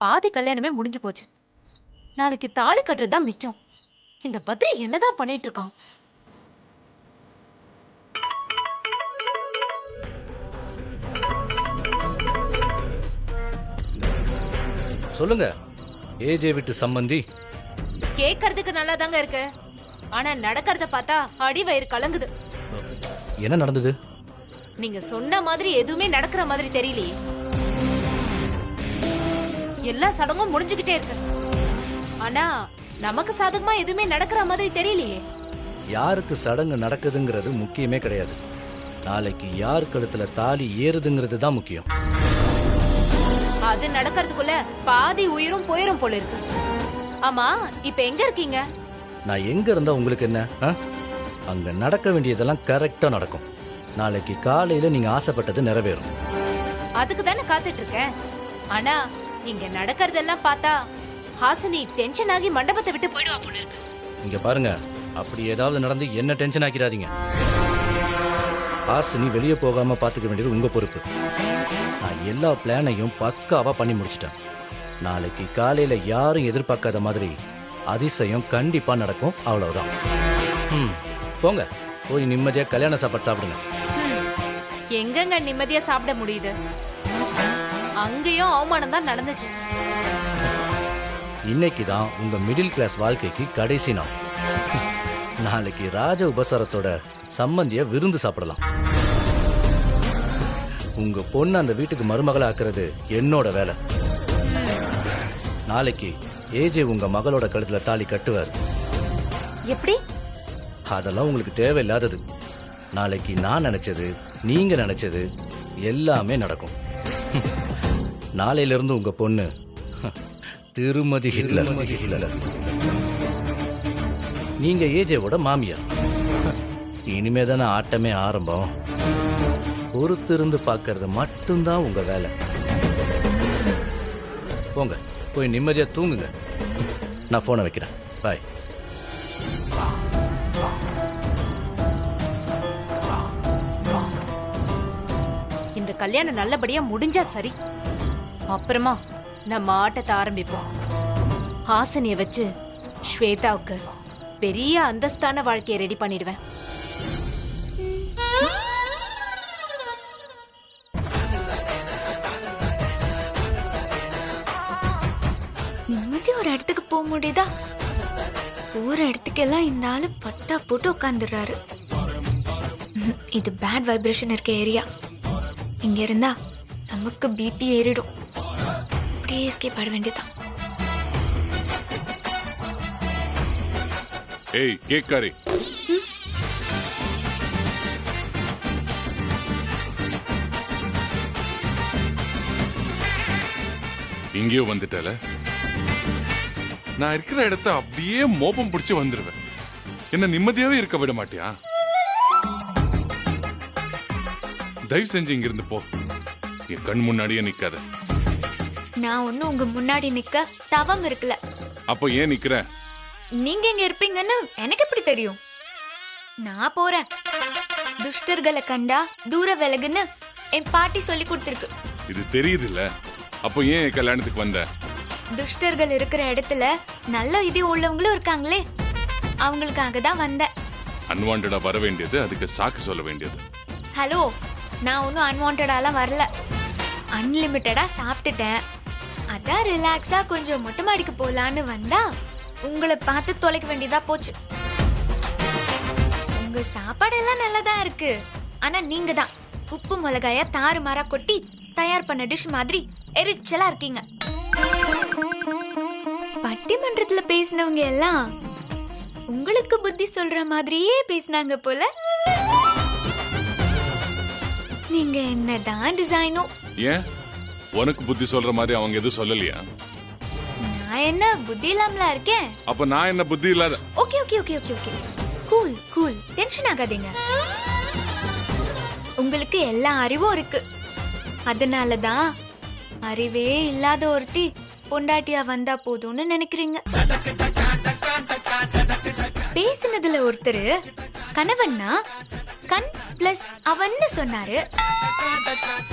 பாதி கல்யாணமே முடிஞ்சு போச்சு. நாளைக்கு தாலி கட்டுறதுதான் மிச்சம். இந்த பத்ரி என்னதான் பண்ணிட்டு இருக்கான்? சொல்லுங்க ஏஜே விட்டு சம்பந்தி. கேட்கறதுக்கு நல்லா தாங்க இருக்கு, ஆனா நடக்கிறத பார்த்தா அடி வயிறு கலங்குது. என்ன நடந்தது? நீங்க சொன்ன மாதிரி எதுவுமே நடக்கிற மாதிரி தெரியலையே. எல்லா சடங்கும் முடிஞ்சுகிட்டே இருக்கு, ஆனா நமக்கு சாதகமா எதுவுமே நடக்கிற மாதிரி தெரியலையே. யாருக்கு சடங்கு நடக்குதுங்கிறது முக்கியமே கிடையாது. நாளைக்கு யார் கழுத்துல தாலி ஏறுதுங்கிறது தான் முக்கியம். அது நடக்கிறதுக்குள்ள பாதி உயிரும் போயிரும் போல இருக்கு. ஆமா, இப்ப எங்க இருக்கீங்க? நான் எங்க இருந்தா உங்களுக்கு என்ன? அங்க நடக்க வேண்டியதெல்லாம் கரெக்டா நடக்கும். நாளைக்கு காலையில நீங்க ஆசைப்பட்டது நிறைவேறும். அதுக்கு தானே காத்துட்டு இருக்கேன். ஆனா இங்க நடக்கிறதெல்லாம் பார்த்தா ஹாசினி டென்ஷன் ஆகி மண்டபத்தை விட்டு போயிடுவா போல இருக்கு. இங்க பாருங்க, அப்படி ஏதாவது நடந்து என்ன டென்ஷன் ஆக்கிடாதீங்க. ஹாசினி வெளியே போகாம பாத்துக்க வேண்டியது உங்க பொறுப்பு. நான் எல்லா பிளானையும் பக்காவா பண்ணி முடிச்சிட்டேன். நாளைக்கு காலையில யாரும் எதிர்பார்க்காத மாதிரி அதிசயம் கண்டிப்பா நடக்கும். அவ்வளவுதான். போங்க, போய் நிம்மதியா கல்யாண சாப்பாடு சாப்பிடுங்க. எங்கங்க நிம்மதியா சாப்பிட முடியுது? அங்கேயும் அவமானம் தான் நடந்துச்சு. இன்னைக்கு தான் உங்க மிடில் கிளாஸ் வாழ்க்கைக்கு கடைசி நாள். நாளைக்கு ராஜ உபசாரத்தோட சம்பந்திய விருந்து சாப்பிடலாம். உங்க பொண்ணு அந்த வீட்டுக்கு மருமகளை ஆக்குறது என்னோட வேலை. நாளைக்கு ஏஜே உங்க மகளோட கழுத்துல தாலி கட்டுவார். எப்படி? அதெல்லாம் உங்களுக்கு தேவையில்லாதது. நாளைக்கு நான் நினைச்சது, நீங்க நினைச்சது எல்லாமே நடக்கும். நாளையில இருந்து உங்க பொண்ணு திருமதி ஹிட்லர். நீங்க ஏஜேவோட மாமியார். இனிமே தானே ஆட்டமே ஆரம்பம். பொறுத்திருந்து பார்க்கறது மட்டும்தான் உங்க வேலை. போங்க, போய் நிம்மதியா தூங்குங்க. நான் போனை வைக்கிறேன். பாய். இந்த கல்யாணம் நல்லபடியா முடிஞ்சா சரி. அப்புறமா நம்ம ஆட்டத்தை ஆரம்பிப்போம். ஹாசினிய வச்சு ஸ்வேதாவுக்கு பெரிய அந்தஸ்தான வாழ்க்கையை ரெடி பண்ணிடுவேன். நிம்மதி ஒரு இடத்துக்கு போக முடியுதா? போற இடத்துக்கெல்லாம் இந்த ஆளு பட்டா போட்டு உட்காந்துடுறாரு. இது பேட் வைப்ரேஷன் இருக்க ஏரியா. இங்க இருந்தா நமக்கு பிபி ஏறிடும். அப்படியே எஸ்கேப் ஆட வேண்டியதான். ஏய் கேக்காரி, இங்கேயோ வந்துட்டல. நான் இருக்கிற இடத்த அப்படியே மோப்பம் பிடிச்சு வந்துருவேன். என்ன நிம்மதியாவே இருக்க விட மாட்டியா? தயவு செஞ்சு இங்க இருந்து போ. என் கண் முன்னாடியே நிக்காத. நான் ஒன்னும் உங்க முன்னாடி நிக்க தவம் இருக்குல்ல. அப்ப ஏன் நிக்கிற? நீங்க எங்க இருப்பீங்கன்னு எனக்கு எப்படி தெரியும்? நான் போறேன். துஷ்டர்களை கண்டா தூர விலகுன்னு என் பாட்டி சொல்லி கொடுத்திருக்கு. இது தெரியுது இல்ல? அப்ப ஏன் என் கல்யாணத்துக்கு வந்த? துஷ்டர்கள் இருக்கிற இடத்துல நல்ல இது உள்ளவங்களும் இருக்காங்களே, அவங்களுக்காக தான் வந்தேன். அன்வான்டா வர வேண்டியது, அதுக்கு சாக்கு சொல்ல வேண்டியது. ஹலோ, நான் ஒன்னும் அன்வான்டாலாம் வரல. அன்லிமிட்டடா சாப்பிட்டுட்டேன். அதான் ரிலாக்ஸா கொஞ்சம் மொட்டை மாடிக்கு போலான்னு வந்தா உங்களை பார்த்து தொலைக்க வேண்டியதா போச்சு. உங்க சாப்பாடெல்லாம் நல்லதா இருக்கு, ஆனா நீங்க தான் உப்பு மிளகாய தாறுமாறா கொட்டி தயார் பண்ண டிஷ் மாதிரி எரிச்சலா இருக்கீங்க. பட்டிமன்றத்துல பேசினவங்க எல்லாம் உங்களுக்கு புத்தி சொல்ற மாதிரியே பேசினாங்க போல. நீங்க என்னதான் டிசைனோ? ஏன் உனக்கு புத்தி சொல்ற மாதிரி அவங்க எதுவும் சொல்லலையா? நான் என்ன புத்தி இல்லாமலா இருக்கேன்? அப்ப நான் என்ன புத்தி இல்லாத? Okay okay okay okay okay, cool cool, tension ஆகாதீங்க. உங்களுக்கு எல்லா அறிவும் இருக்கு. அதனாலதான் அறிவே இல்லாத ஒருத்தி பொண்டாட்டியா வந்தா போதும்னு நினைக்கிறீங்க. பேசினதுல ஒருத்தர் கணவன்னா கண் பிளஸ் அவன்னு சொன்னாரு.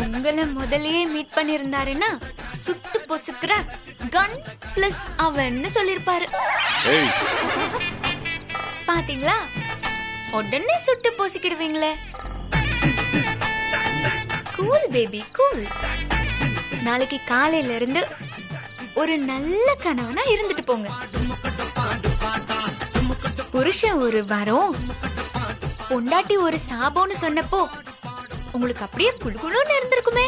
உங்களை முதல்லயே மீட் பண்ணிருந்தாருன்னா சுட்டு பொசுக்கிற கன் பிளஸ் அவன்னு சொல்லிருப்பாரு. ஏய் பாத்தீங்களா, உடனே சுட்டு பொசுக்கிடுவீங்களே. Cool baby cool. நாளைக்கு காலையில இருந்து ஒரு நல்ல கணவனா இருந்துட்டு போங்க. புருஷன் ஒரு வரம், பொண்டாட்டி ஒரு சாபம்னு சொன்னப்போ உங்களுக்கு அப்படியே குளுகுளுன்னு இருந்திருக்குமே.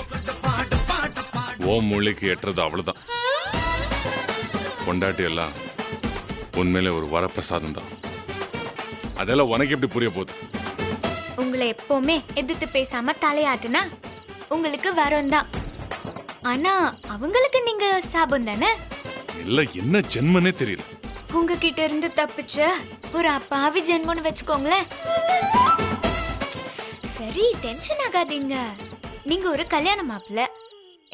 ஓ மூளைக்கு ஏற்றது அவ்வளவுதான். பொண்டாட்டி எல்லாம் உண்மையிலே ஒரு வரப்பிரசாதம் தான். அதெல்லாம் உனக்கு எப்படி புரிய போகுது? உங்களை எப்பவுமே எதிர்த்து பேசாம தலையாட்டுனா உங்களுக்கு வரம் தான். ஆனா அவங்களுக்கு நீங்க சாபம் தானே. இல்ல என்ன ஜென்மனே தெரியல. உங்ககிட்ட இருந்து தப்பிச்ச ஒரு அப்பாவி ஜென்மம்னு வச்சுக்கோங்களேன். சரி, டென்ஷன் ஆகாதீங்க. நீங்க ஒரு கல்யாண மாப்பிள்ள,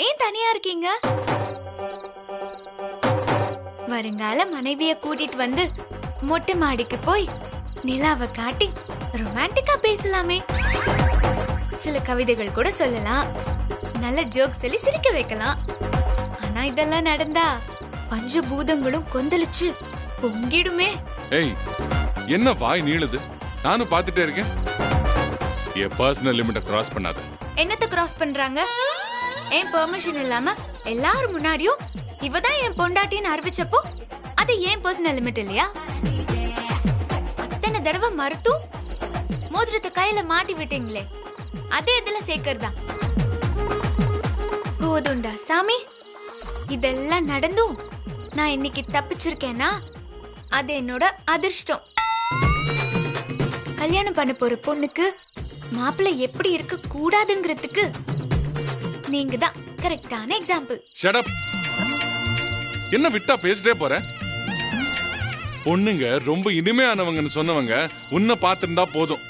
ஏன் தனியா இருக்கீங்க? வருங்கால மனைவிய கூட்டிட்டு வந்து மொட்டை மாடிக்கு போய் நிலாவை காட்டி ரொமான்டிக்கா பேசலாமே. சில கவிதைகள் கூட சொல்லலாம், நல்ல ஜோக் சொல்லி சிரிக்க வைக்கலாம். ஆனா இதெல்லாம் நடந்தா பஞ்சபூதங்களும் கொந்தளிச்சு பொங்கிடுமே. ஏய் என்ன வாய் நீளுது? நானும் பாத்துட்டே இருக்கேன். என் பர்சனல் லிமிட்டை கிராஸ் பண்ணாத. என்னத்த கிராஸ் பண்றாங்க? என் பெர்மிஷன் இல்லாம எல்லாரும் முன்னாடியும் இவதான் என் பொண்டாட்டின்னு அறிவிச்சப்போ அது ஏன் பர்சனல் லிமிட் இல்லையா? அத்தனை தடவை மறுத்தும் மோதிரத்தை கையில மாட்டி விட்டீங்களே, அதே இதுல சேர்க்கறதா? போதுண்டா சாமி. இதெல்லாம் நடந்தும் நான் இன்னைக்கு தப்பிச்சிருக்கேன்னா அது என்னோட அதிர்ஷ்டம். கல்யாணம் பண்ண போற பொண்ணுக்கு மாப்பிள்ளை எப்படி இருக்க கூடாதுங்கிறதுக்கு நீங்க தான் கரெக்டான எக்ஸாம்பிள். Shut up. என்ன விட்டா பேசிட்டே போற? பொண்ணுங்க ரொம்ப இனிமையானவங்கன்னு சொன்னவங்க உன்னை பார்த்திருந்தா போதும்.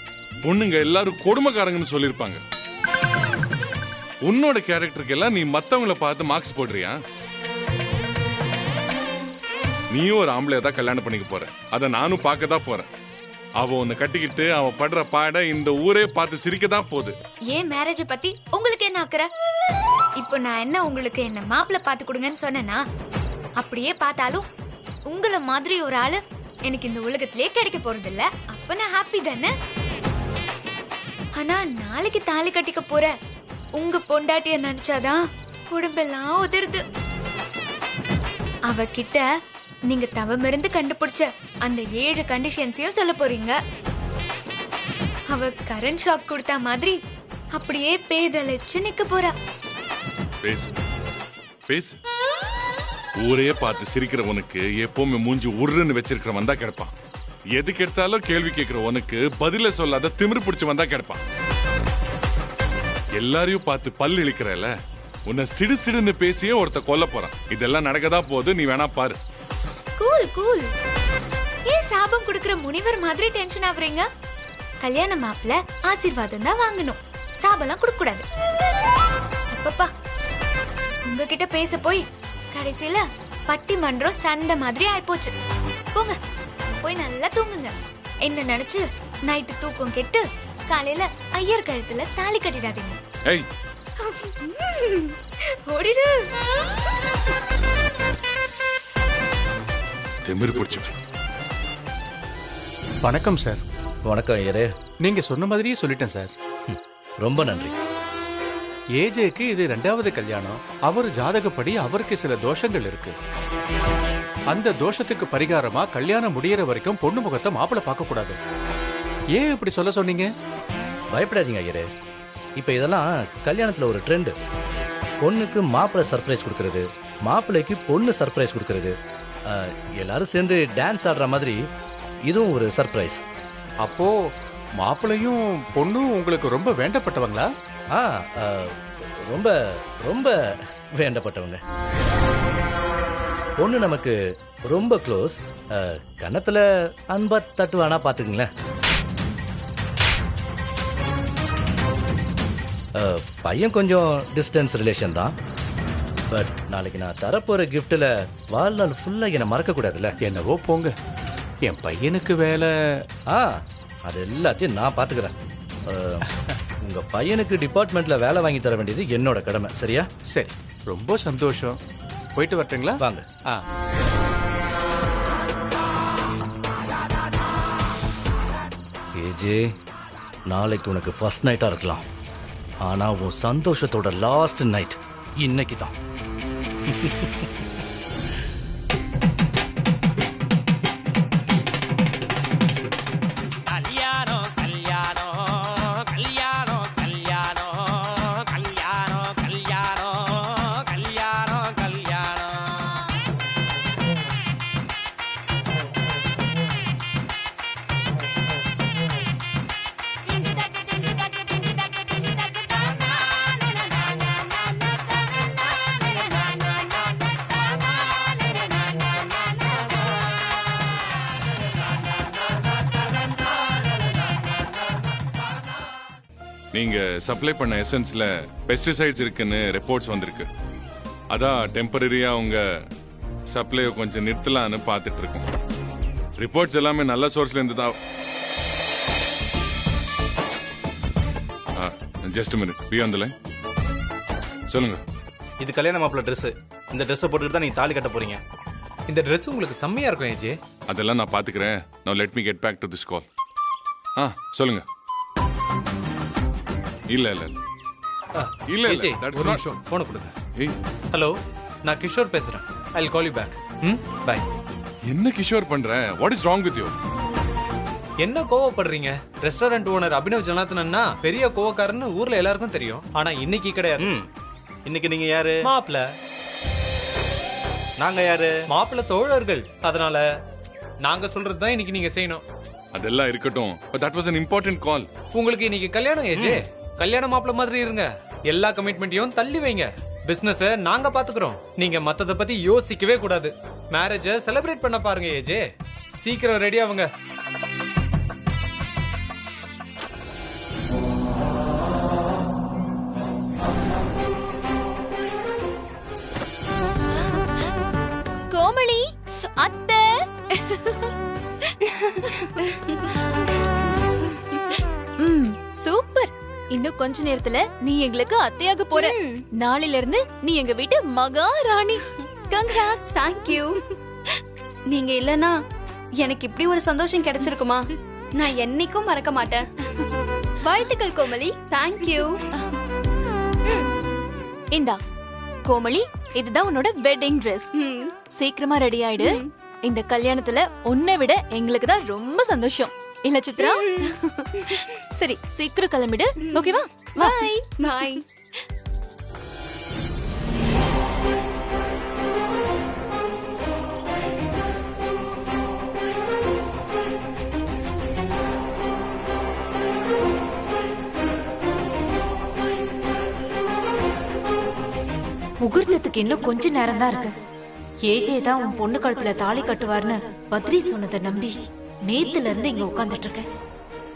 பொண்ணுங்க எல்லாரும் கொடுமைக்காரங்கன்னு சொல்லிருப்பாங்க. உன்னோட கேரக்டருக்கு எல்லாம் நீ மத்தவங்கள பார்த்து மார்க்ஸ் போடுறியா? நீயும் ஒரு ஆம்பளைய தான் கல்யாணம் பண்ணிக்க போற. அத நானும் பார்க்க தான் போறேன். அவ உன்னை கட்டிக்கிட்டு அவ படுற பாட இந்த ஊரே பார்த்து சிரிக்க தான் போகுது. ஏன் மேரேஜ் பத்தி உங்களுக்கு என்ன அக்கறை? இப்போ நான் என்ன உங்களுக்கு என்ன மாப்பிள்ளை பார்த்து கொடுங்கன்னு சொன்னேனா? அப்படியே பார்த்தாலும் உங்கள மாதிரி ஒரு ஆளு எனக்கு இந்த உலகத்திலே கிடைக்க போறது இல்ல. அப்ப நான் ஹாப்பி தானே. ஆனா நாளைக்கு தாலி கட்டிக்க போற உங்க பொண்டாட்டிய நினைச்சாதான் குடும்பெல்லாம் உதிருது. அவகிட்ட நீங்க தவமிருந்து கண்டுபிடிச்ச அந்த 7 கண்டிஷன்ஸையும் சொல்ல போறீங்க. அவ கரண்ட் ஷாக் கொடுத்த மாதிரி அப்படியே பேதலிச்சு நிக்க போறா. பேசு பேசு. ஊரே பார்த்து சிரிக்கிறவனுக்கு எப்பவுமே மூஞ்சி உருன்னு வச்சிருக்கிறவன் தான் கிடைப்பான். எதுக்கு எடுத்தாலும் கேள்வி கேட்கிற உனக்கு பதில சொல்லாத திமிரு பிடிச்சு வந்தா கிடைப்பான். எல்லாரையும் பார்த்து பல் இழிக்கிறல, உன்னை சிடு சிடுன்னு பேசியே ஒருத்த கொல்ல போறான். இதெல்லாம் நடக்கதா போது, நீ வேணா பாரு. Cool cool. ஏன் சாபம் கொடுக்கிற முனிவர் மாதிரி டென்ஷன் ஆவறீங்க? கல்யாண மாப்பிள்ள ஆசீர்வாதம் தான் வாங்கணும், சாபம்லாம் கொடுக்க கூடாது. அப்பப்பா, உங்ககிட்ட பேச போய் கடைசியில பட்டிமன்றம் சண்டை மாதிரி ஆயிப்போச்சு. போங்க, போய் நல்லா தூங்குங்க. என்ன நினைச்சு நைட்டு தூக்கம் கெட்டு காலையில ஐயர் கழுத்துல தாலி கட்டிடாதீங்க. ஏய் ஓடிடு. திமிரு பிடிச்சு. வணக்கம் சார். வணக்கம் ஐயரே. நீங்க சொன்ன மாதிரியே சொல்லிட்டேன் சார். ரொம்ப நன்றி. ஏஜேக்கு இது 2வது கல்யாணம். அவர் ஜாதகப்படி அவருக்கு சில தோஷங்கள் இருக்கு. அந்த தோஷத்துக்கு பரிகாரமா கல்யாணம் முடியற வரைக்கும் பொண்ணு முகத்தை மாப்பிள்ளை பார்க்க கூடாது. ஏன் இப்படி சொல்ல சொன்னீங்க? பயப்படாதீங்க ஐயரே. இப்ப இதெல்லாம் கல்யாணத்துல ஒரு ட்ரெண்ட். பொண்ணுக்கு மாப்பிள்ளை சர்ப்ரைஸ் கொடுக்கறது, மாப்பிள்ளைக்கு பொண்ணு சர்ப்ரைஸ் கொடுக்கறது, எல்லாரும் சேர்ந்து டான்ஸ் ஆடுற மாதிரி இதுவும் ஒரு சர்ப்ரைஸ். அப்போ மாப்பிள்ளையும் பொண்ணும் உங்களுக்கு ரொம்ப வேண்டப்பட்டவங்களா? ரொம்ப ரொம்ப வேண்டப்பட்டவங்க. பொண்ணு நமக்கு ரொம்ப க்ளோஸ். கன்னத்துல அன்பா தட்டுவானா பாத்துக்குங்களேன். பையன் கொஞ்சம் டிஸ்டன்ஸ் ரிலேஷன் தான். பட் நாளைக்கு நான் தரப்போற கிஃப்ட்ல வாழ்நாள் ஃபுல்லா என்னை மறக்க கூடாதுல்ல. என்னவோ போங்க, என் பையனுக்கு வேலை. அது எல்லாத்தையும் நான் பாத்துக்கிறேன். உங்க பையனுக்கு டிபார்ட்மெண்ட்ல வேலை வாங்கி தர வேண்டியது என்னோட கடமை, சரியா? சரி, ரொம்ப சந்தோஷம். போயிட்டு வரட்டுங்களா? வாங்க. ஆ. ஏஜே, நாளைக்கு உனக்கு ஃபர்ஸ்ட் நைட்டா இருக்கலாம், ஆனா உன் சந்தோஷத்தோட லாஸ்ட் நைட் இன்னைக்கு தான். நீங்க சப்ளை பண்ண எசன்ஸ்ல பெஸ்டிசைட்ஸ் இருக்குன்னு ரிப்போர்ட்ஸ் வந்திருக்கு. அதான் டெம்பரரியா உங்க சப்ளையை கொஞ்சம் நிறுத்தலான்னு பார்த்துட்டு இருக்கோம். ரிப்போர்ட்ஸ் எல்லாமே நல்ல சோர்ஸ்ல இருந்து தான். Just minute, be on the line. சொல்லுங்க. இது கல்யாண மாப்பிள்ள ட்ரெஸ். இந்த ட்ரெஸ்ஸை போட்டுக்கிட்டு தான் நீங்க தாலி கட்ட போறீங்க. இந்த ட்ரெஸ் உங்களுக்கு செம்மையா இருக்கும் ஏஜே. அதெல்லாம் நான் பாத்துக்கிறேன். Now let me get back to this call. சொல்லுங்க. இல்ல இல்ல இல்ல ஏஜே, இல்ல ஒரு நிமிஷம் போன் கொடுங்க. ஏய், ஹலோ, நான் கிஷோர் பேசுறேன். I'll call you back. By. என்ன கிஷோர் பண்ற? What is wrong with you? என்ன கோவப்படுறீங்க? ரெஸ்டாரண்ட் ஓனர் அபினவ் ஜனார்த்தனன்னா பெரிய கோவக்காரன்னு ஊர்ல எல்லாருக்கும் தெரியும். ஆனா இன்னைக்கு கிடையாது. இன்னைக்கு நீங்க யாரு? மாப்பிள்ள. நாங்க யாரு? மாப்பிள்ள தோழர்கள். அதனால நாங்க சொல்றதுதான் இன்னைக்கு நீங்க செய்யணும். அதெல்லாம் இருக்கட்டும். But that was an important call. உங்களுக்கு இன்னைக்கு கல்யாணம் ஏஜே. கல்யாண மாப்பிள்ள மாதிரி இருங்க. எல்லா கமிட்மெண்ட்டையும் தள்ளி வைங்க. பிசினஸ் நாங்க பாத்துக்கிறோம். நீங்க மத்தத பத்தி யோசிக்கவே கூடாது. மேரேஜ செலிப்ரேட் பண்ண பாருங்க ஏஜே. சீக்கிரம் ரெடி ஆவுங்க. கோமளி அத்தை. சூப்பர். இன்னும் கொஞ்ச நேரத்துல நீ எங்களுக்கு அத்தையாக போற. நாளையில இருந்து நீ எங்க வீட்டு மகாராணி. கங்க்ராட்ஸ். Thank you. நீங்க இல்லனா எனக்கு இப்படி ஒரு சந்தோஷம் கிடைச்சிருக்குமா? நான் என்னைக்கும் மறக்க மாட்டேன். வாழ்த்துக்கள் கோமலி. Thank you. இந்தா கோமளி, இதுதான் உன்னோட வெட்டிங் Dress. சீக்கிரமா ரெடி ஆயிடு. இந்த கல்யாணத்துல உன்னை விட எங்களுக்கு தான் ரொம்ப சந்தோஷம். இல்ல சித்ரா? சரி, சீக்கிரம் கிளம்பிடு. ஓகேவா? Bye bye. முகூர்த்தத்துக்கு இன்னும் கொஞ்ச நேரம் தான் இருக்கு. ஏஜே தான் உன் பொண்ணு கழுத்துல தாலி கட்டுவார்னு பத்ரி சொன்னதை நம்பி நேத்துல இருந்து இங்க உட்கார்ந்துட்டு இருக்கேன்.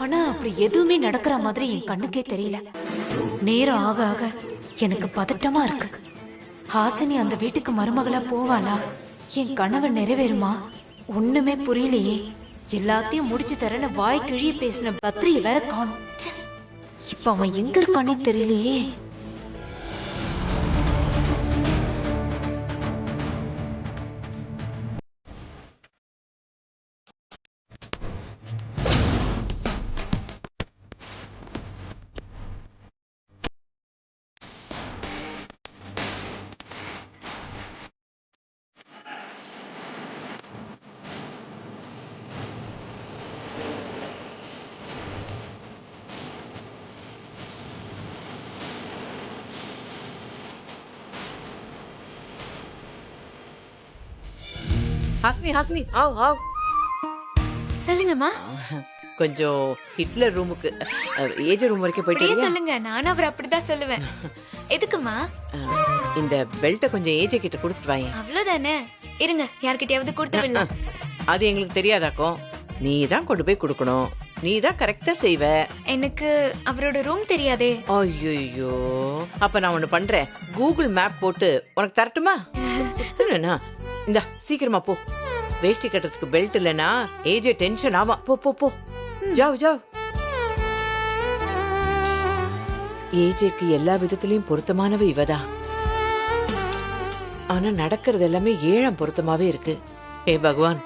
ஆனா அப்படி எதுவுமே நடக்கிற மாதிரி என் கண்ணுக்கே தெரியல. நேரம் ஆக ஆக எனக்கு பதட்டமா இருக்கு. ஹாசினி அந்த வீட்டுக்கு மருமகளா போவாளா? என் கனவு நிறைவேறுமா? ஒண்ணுமே புரியலையே. எல்லாத்தையும் முடிச்சு தரேன்னு வாய் கிழிய பேசின பத்ரி வேற காணும். இப்ப அவன் எங்க இருக்கானே தெரியலையே. ஹாசினி ஹாசினி ஆவ் ஆவ். சொல்லுங்கம்மா. கொஞ்சம் ஹிட்லர் ரூமுக்கு ஏஜ் ரூம் வரைக்கும் போயிட்டு அப்படியே வரியா? சொல்லுங்க. நானும் அவர் அப்படிதான் சொல்லுவேன். எதுக்குமா? இந்த பெல்ட்டை கொஞ்சம் ஏஜ் கிட்ட கொடுத்துட்டு வாங்க. அவ்வளவுதானே. இருங்க, யார்கிட்டயாவது கொடுத்து விடலாம். அது எங்களுக்கு தெரியாதாக்கும். நீ தான் கொண்டு போய் கொடுக்கணும். நீ தான் கரெக்டா செய்வ. எனக்கு அவரோட ரூம் தெரியாதே. ஐயோ, அப்ப நான் ஒண்ணு பண்றேன். கூகுள் மேப் போட்டு உனக்கு தரட்டுமா? இந்த சீக்கிரமா போ. வேஷ்டி கட்டுறதுக்கு பெல்ட் இல்லனா ஏஜே டென்ஷன் ஆமா. போ போ போ. ஜாவ் ஜாவ். ஏஜேக்கு எல்லா விதத்திலயும் பொருத்தமானவ இவதான். ஆனா நடக்கிறது எல்லாமே ஏழம் பொருத்தமாவே இருக்கு. ஏ பகவான்,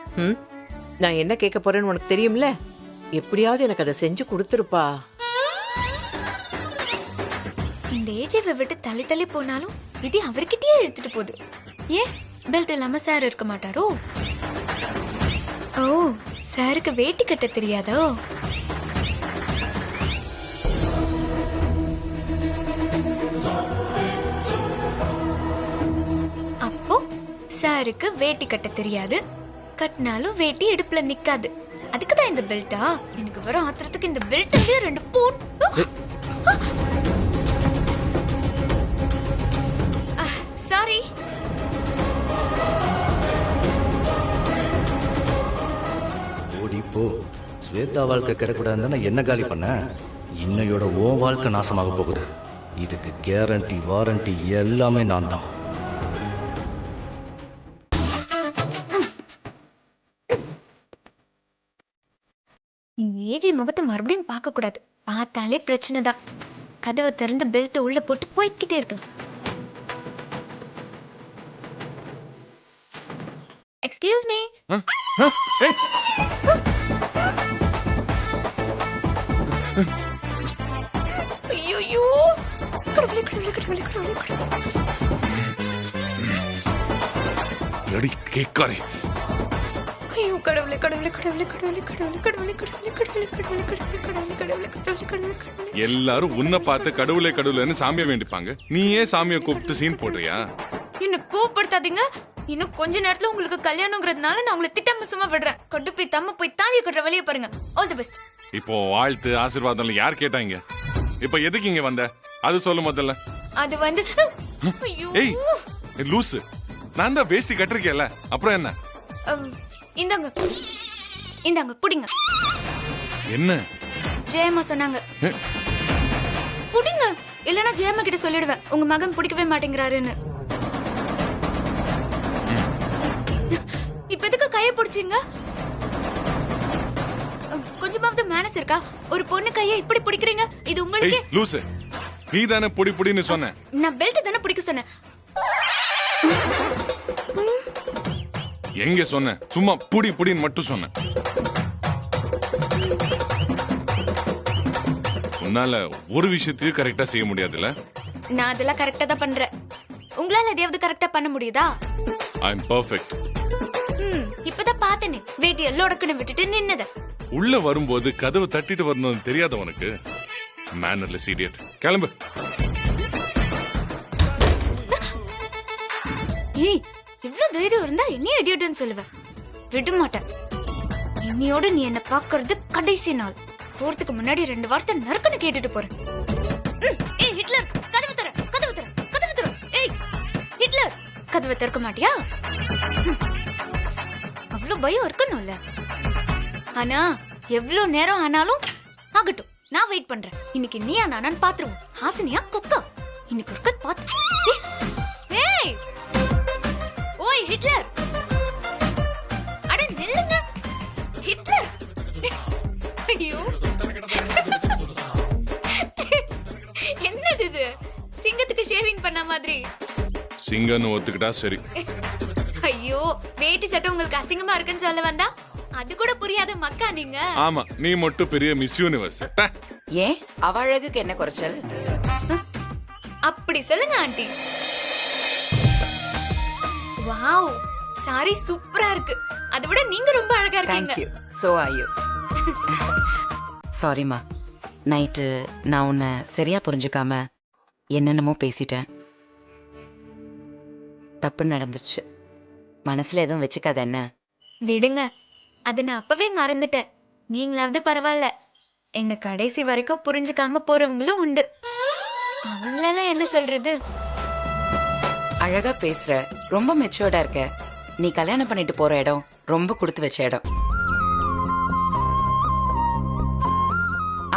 நான் என்ன கேட்க போறேன்னு உனக்கு தெரியும்ல? எப்படியாவது எனக்கு அதை செஞ்சு கொடுத்துருப்பா. இந்த ஏஜேவை விட்டு தள்ளி தள்ளி போனாலும் விதி அவர்கிட்டயே எடுத்துட்டு போகுது. ஏன் பெல்ட் இல்லாம சார் இருக்க மாட்டாரோ? ஓ, சாருக்கு வேட்டி கட்ட தெரியாதோ? அப்போ சாருக்கு வேட்டி கட்ட தெரியாது, கட்டினாலும் வேட்டி இடுப்புல நிக்காது. அதுக்குதான் இந்த பெல்ட்டா? எனக்கு வர ஆத்திரத்துக்கு இந்த பெல்ட்லயே 2 பூன். சாரி. ஓடி போ. ஸ்வேதா வாழ்க்கை கிடைக்கூடாதுன்னு நான் என்ன காலி பண்ண? இன்னையோட ஓ வாழ்க்கை நாசமாக போகுது. இதுக்கு கேரண்டி வாரண்டி எல்லாமே நான் தான். ஏஜி முகத்தை மறுபடியும் பார்க்க கூடாது. பார்த்தாலே பிரச்சனை தான். கதவை திறந்து பெல்ட் உள்ள போட்டு போய்கிட்டே இருக்கலாம். Excuse me. ஐயோ, கடவுளே கடவுளே கடவுளே கடவுளே கடவுளே. ரெடி கேக்காரி. ஐயோ கடவுளே கடவுளே கடவுளே கடவுளே கடவுளே கடவுளே கடவுளே கடவுளே கடவுளே கடவுளே கடவுளே கடவுளே கடவுளே கடவுளே கடவுளே. எல்லாரும் உன்னை பார்த்து கடவுளே கடவுளேன்னு சாமியை வேண்டிப்பாங்க. நீயே சாமியை கூப்பிட்டு சீன் போடுறியா? என்ன கூப்பிடுத்தாதீங்க. இன்னும் கொஞ்ச நேரத்துல உங்களுக்கு கல்யாணம்ங்கிறதுனால நான் உங்களை திட்டமசமா விடுறேன். கொண்டு போய் தம்ம போய் தாலியை கட்டுற வழியை பாருங்க. All the best. இப்போ வாழ்த்து ஆசீர்வாதம் யார் கேட்டாங்க? இப்போ எதுக்கு இங்க வந்த? அது சொல்லு முதல்ல. அது வந்து ஐயோ ஏய் லூசு, நான் தான் வேஷ்டி கட்டிருக்கேன்ல, அப்புறம் என்ன? இந்தாங்க இந்தாங்க புடிங்க. என்ன? ஜெயம்மா சொன்னாங்க புடிங்க, இல்லனா ஜெயம்மா கிட்ட சொல்லிடுவேன் உங்க மகன் பிடிக்கவே மாட்டேங்கிறாருன்னு. இப்ப எதுக்கு கையை பிடிச்சீங்க? கொஞ்சமாவது மேனஸ் இருக்கா? ஒரு பொண்ணு கையை இப்படி பிடிக்கிறீங்க, இது உங்களுக்கு? ஏய் லூசு, நீ தானே புடி புடின்னு சொன்ன. நான் பெல்ட் தானே பிடிக்க சொன்னேன். எங்க சொன்ன? சும்மா புடி புடின்னு மட்டும் சொன்ன. உன்னால ஒரு விஷயத்தையும் கரெக்டா செய்ய முடியாதுல்ல? நான் அதெல்லாம் கரெக்டா தான் பண்றேன். உங்களால எதையாவது கரெக்டா பண்ண முடியுதா? ஐ அம் பெர்ஃபெக்ட். இப்பதான் பார்த்தேனே வேட்டி எல்லோடக்குன்னு விட்டுட்டு நின்னத. உள்ள வரும்போது கதவை தட்டிட்டு வரணும்னு தெரியாத உனக்கு? மேனர்லெஸ் இடியட். கிளம்பு. ஏய், இவ்வளவு தைரியம் இருந்தா என்ன இடியட்னு சொல்லுவேன்? விட மாட்டேன். இன்னையோட நீ என்ன பாக்குறது கடைசி நாள். போறதுக்கு முன்னாடி 2 வார்த்தை நறுக்குன்னு கேட்டுட்டு போறேன். ஏய் ஹிட்லர், கதவை தர, கதவை தர, கதவை தர. ஏய் ஹிட்லர், கதவை திறக்க மாட்டியா? அவ்வளவு பயம் இருக்கணும்ல. ஆனா எவ்வளவு நேரம் ஆனாலும் ஆகட்டும், நான் வெயிட் பண்றேன். இன்னைக்கு நீயா நானான்னு பாத்துருவோம். ஹாசினியா கொக்கா இன்னைக்கு ஒரு பாத்து. ஏய் ஓய் ஹிட்லர், அட நில்லுங்க ஹிட்லர். ஐயோ என்னது இது? சிங்கத்துக்கு ஷேவிங் பண்ண மாதிரி. சிங்கன்னு ஒத்துக்கிட்டா சரி. ஐயோ, வேட்டி சட்டை உங்களுக்கு அசிங்கமா இருக்குன்னு சொல்ல வந்தா அது கூட புரியாத மக்கா நீங்க. ஆமா, நீ மட்டும் பெரிய மிஸ் யூனிவர்ஸ். ஏன் அவ அழகுக்கு என்ன குறைச்சல்? அப்படி சொல்லுங்க ஆண்டி. வாவ், சாரி சூப்பரா இருக்கு. அதை விட நீங்க ரொம்ப அழகா இருக்கீங்க. Thank you. So are you. சாரிமா, நைட்டு நான் உன்னை சரியா புரிஞ்சுக்காம என்னென்னமோ பேசிட்டேன். தப்பு நடந்துச்சு. மனசுல எதுவும் வச்சுக்காத என்ன? விடுங்க, அது நான் அப்பவே மறந்துட்டேன். நீங்களாவது பரவாயில்ல. என்ன கடைசி வரைக்கும் புரிஞ்சுக்காம போறவங்களும் உண்டு. அவங்களெல்லாம் என்ன சொல்றது? அழகா பேசுற, ரொம்ப மெச்சூர்டா இருக்க. நீ கல்யாணம் பண்ணிட்டு போற இடம் ரொம்ப கொடுத்து வச்ச இடம்.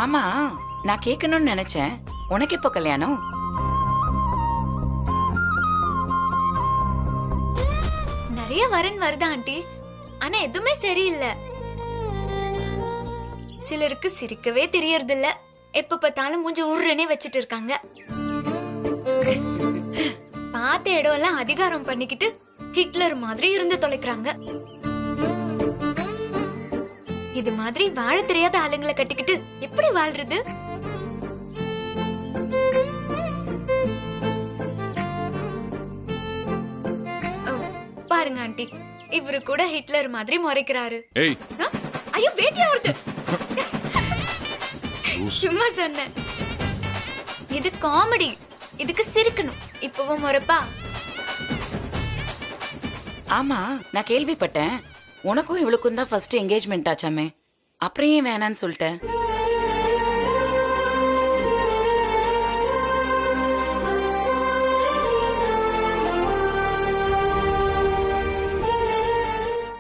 ஆமா, நான் கேட்கணும்னு நினைச்சேன். உனக்கு எப்போ கல்யாணம்? நிறைய வரன் வருதா ஆண்டி, ஆனா எதுவுமே சரியில்லை. சிலருக்கு சிரிக்கவே தெரியறது இல்ல, எப்ப பார்த்தாலும் மூஞ்சி உருன்னே வச்சிட்டு இருக்காங்க. பார்த்த இடம் எல்லாம் அதிகாரம் பண்ணிக்கிட்டு ஹிட்லர் மாதிரி இருந்து தொலைக்கிறாங்க. இது மாதிரி வாழ தெரியாத ஆளுங்களை கட்டிக்கிட்டு எப்படி வாழ்றது? பாருங்க ஆண்டி, இவரு கூட ஹிட்லர் மாதிரி முறைக்கிறாரு. ஏய் ஐயோ வேட்டியா வருது. சும்மா சொன்னேன். இது காமெடி, இதுக்கு சிரிக்கணும். இப்பவும் முறைப்பா? ஆமா, நான் கேள்விப்பட்டேன் உனக்கும் இவளுக்கும் தான் ஃபர்ஸ்ட் என்கேஜ்மெண்ட் ஆச்சாமே, அப்புறம் ஏன் வேணான்னு சொல்லிட்டேன்?